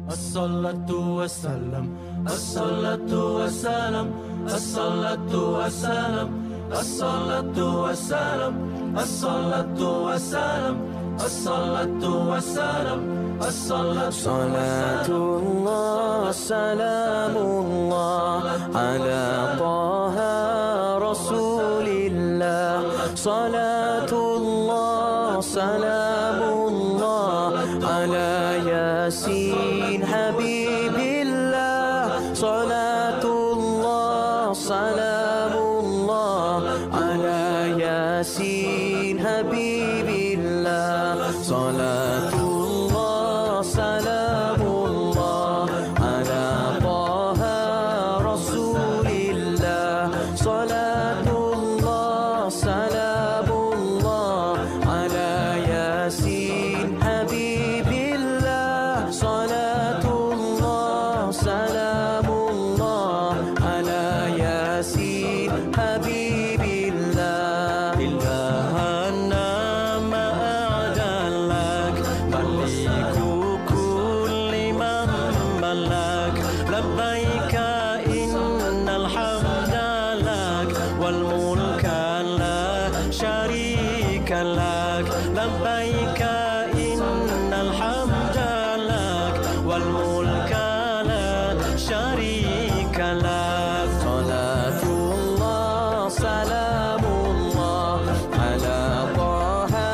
As-salatu wassalam, as-salatu wassalam, as-salatu wassalam, as-salatu wassalam, as-salatu wassalam, as-salatu wassalam, as-salatu Salatullah, salamullah ala Taha Rasulillah. Salatullah, salamullah ala Yasin Habibillah. Salatullah, salamullah ala Yasin Habibillah. Salatullah, salamullah ala Taha Rasulillah. Salatullah, salamullah ala Yasin Habibillah. Salatullah, salamullah ala Yasin Habibillah. Ilahana ma'adalak maliku kulli man malak. Labbaika innal hamdalak wal mulka la syarika lak. Labbaika innal hamdalak wal mulka la syarika lak. Salatullah, salamullah ala Taha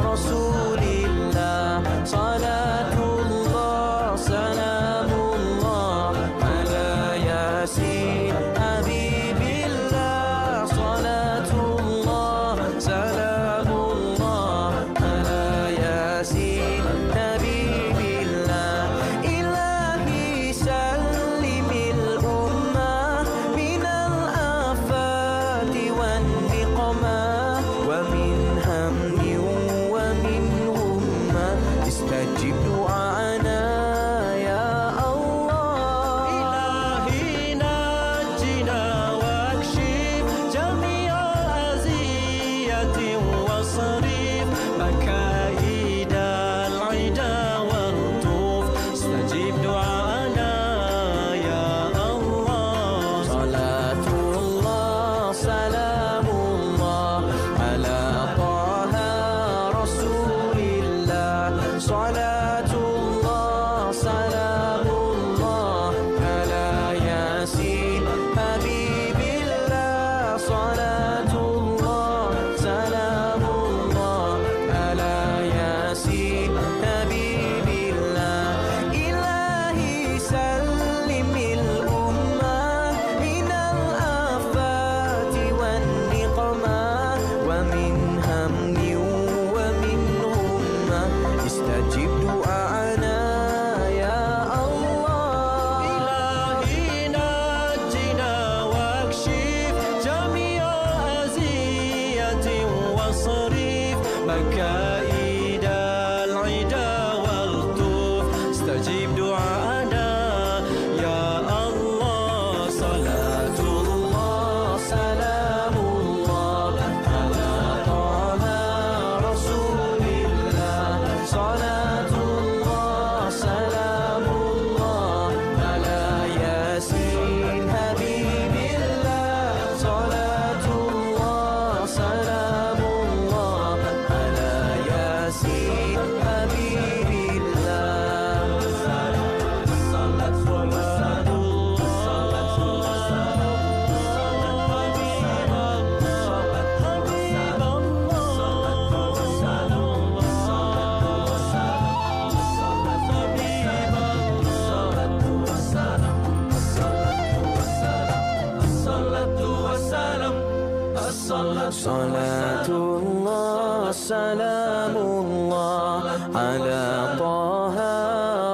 Rasulillah. Salatullah, salamullah ala Yasin Habibillah. Salatullah, salamullah ala Yasin Habibillah. Ilahi sallimil ummah minal afati wan niqmah wa min hammi wa min humma. Istajib du'ana ya Allah. Ilahi najjina wakshif jami'al aziyati wasrif makaidal ida wartuf. Istajib du'ana ya Allah. Salatullah, salamullah ala Taha Rasulillah. Salatullah, salamullah ala Yasin Habibillah. Salatullah, salamullah ala Yasin Habibillah. Ilahi sallimil ummah minal afati wan niqmah wa min hammi wa min humma. Istajib du'ana ya Allah. Ilahi najjina wakshif jami'al aziyati wasrif makaidal ida waltuf. Istajib du'ana ya Allah. Salatullah, salamullah ala Taha Rasulillah. Salatullah, salamullah ala Yasin Habibillah. Salatullah, salamullah ala Yasin Habibillah. Salatullah, salamullah ala Taha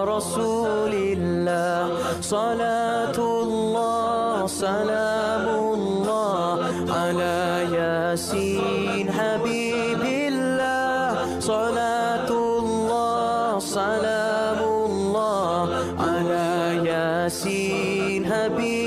Rasulillah. Salatullah, salamullah ala Yasin Habibillah. Salatullah, salamullah ala Yasin Habibillah.